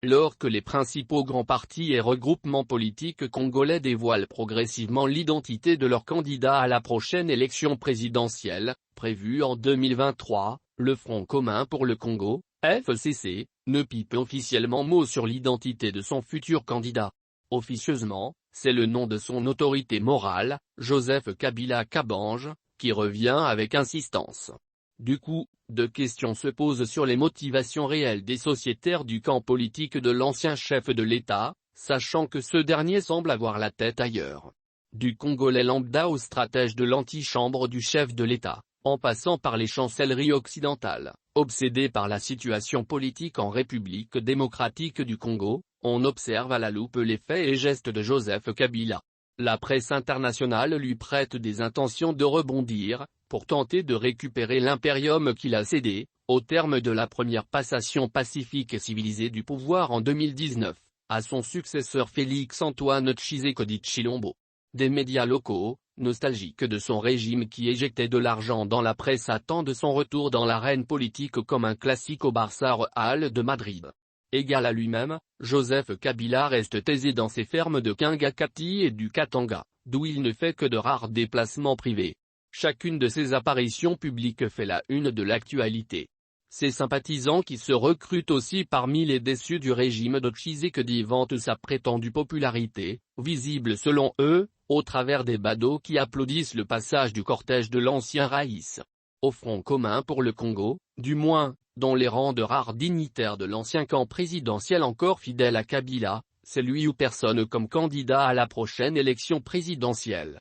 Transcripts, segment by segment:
lors que les principaux grands partis et regroupements politiques congolais dévoilent progressivement l'identité de leur candidat à la prochaine élection présidentielle, prévue en 2023, le Front commun pour le Congo, FCC, ne pipe officiellement mot sur l'identité de son futur candidat. Officieusement, c'est le nom de son autorité morale, Joseph Kabila Kabange, qui revient avec insistance. Du coup, deux questions se posent sur les motivations réelles des sociétaires du camp politique de l'ancien chef de l'État, sachant que ce dernier semble avoir la tête ailleurs. Du Congolais lambda au stratège de l'antichambre du chef de l'État, en passant par les chancelleries occidentales, obsédées par la situation politique en République démocratique du Congo, on observe à la loupe les faits et gestes de Joseph Kabila. La presse internationale lui prête des intentions de rebondir, pour tenter de récupérer l'impérium qu'il a cédé, au terme de la première passation pacifique et civilisée du pouvoir en 2019, à son successeur Félix-Antoine Tshisekedi Tshilombo. Des médias locaux, nostalgiques de son régime qui éjectait de l'argent dans la presse, attendent son retour dans l'arène politique comme un classique au Barça Real de Madrid. Égal à lui-même, Joseph Kabila reste aisé dans ses fermes de Kingakati et du Katanga, d'où il ne fait que de rares déplacements privés. Chacune de ses apparitions publiques fait la une de l'actualité. Ses sympathisants qui se recrutent aussi parmi les déçus du régime de Tshisekedi vantent sa prétendue popularité, visible selon eux, au travers des badauds qui applaudissent le passage du cortège de l'ancien Raïs. Au Front commun pour le Congo, du moins, dans les rangs de rares dignitaires de l'ancien camp présidentiel encore fidèle à Kabila, c'est lui ou personne comme candidat à la prochaine élection présidentielle.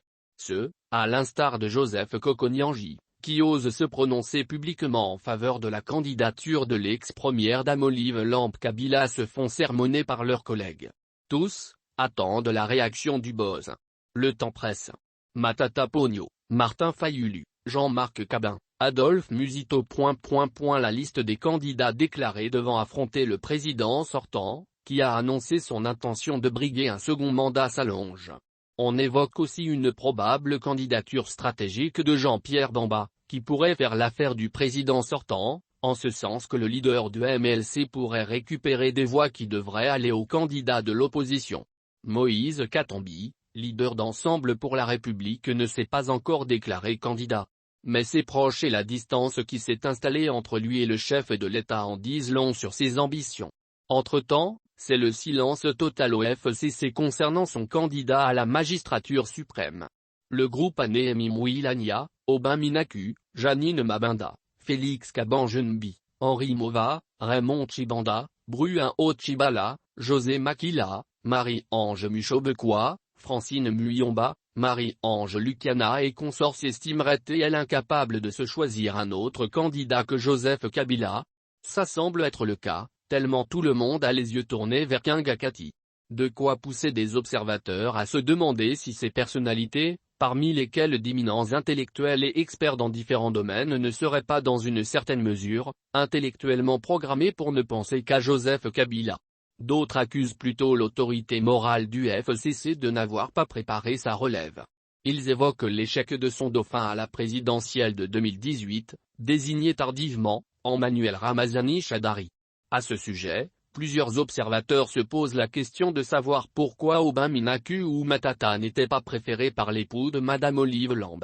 À l'instar de Joseph Kokonyanji, qui ose se prononcer publiquement en faveur de la candidature de l'ex-première dame Olive Lampe Kabila, se font sermonner par leurs collègues. Tous attendent la réaction du boss. Le temps presse. Matata Ponyo, Martin Fayulu, Jean-Marc Cabin, Adolphe Musito. La liste des candidats déclarés devant affronter le président sortant, qui a annoncé son intention de briguer un second mandat, s'allonge. On évoque aussi une probable candidature stratégique de Jean-Pierre Bemba, qui pourrait faire l'affaire du président sortant, en ce sens que le leader du MLC pourrait récupérer des voix qui devraient aller au candidat de l'opposition. Moïse Katumbi, leader d'Ensemble pour la République, ne s'est pas encore déclaré candidat. Mais ses proches et la distance qui s'est installée entre lui et le chef de l'État en disent long sur ses ambitions. Entre-temps, c'est le silence total au FCC concernant son candidat à la magistrature suprême. Le groupe a Néhémie Mouilania, Aubin Minaku, Janine Mabunda, Félix Kabange-Nbi, Henri Mova, Raymond Chibanda, Bruin Ochibala, José Makila, Marie-Ange Muchobekwa, Francine Muyomba, Marie-Ange Lucana et consorts s'estimeraient-elles incapables de se choisir un autre candidat que Joseph Kabila? Ça semble être le cas, tellement tout le monde a les yeux tournés vers Kingakati. De quoi pousser des observateurs à se demander si ces personnalités, parmi lesquelles d'éminents intellectuels et experts dans différents domaines, ne seraient pas dans une certaine mesure, intellectuellement programmés pour ne penser qu'à Joseph Kabila. D'autres accusent plutôt l'autorité morale du FCC de n'avoir pas préparé sa relève. Ils évoquent l'échec de son dauphin à la présidentielle de 2018, désigné tardivement, Emmanuel Ramazani Shadari. À ce sujet, plusieurs observateurs se posent la question de savoir pourquoi Aubin Minaku ou Matata n'étaient pas préférés par l'époux de Madame Olive Lampe.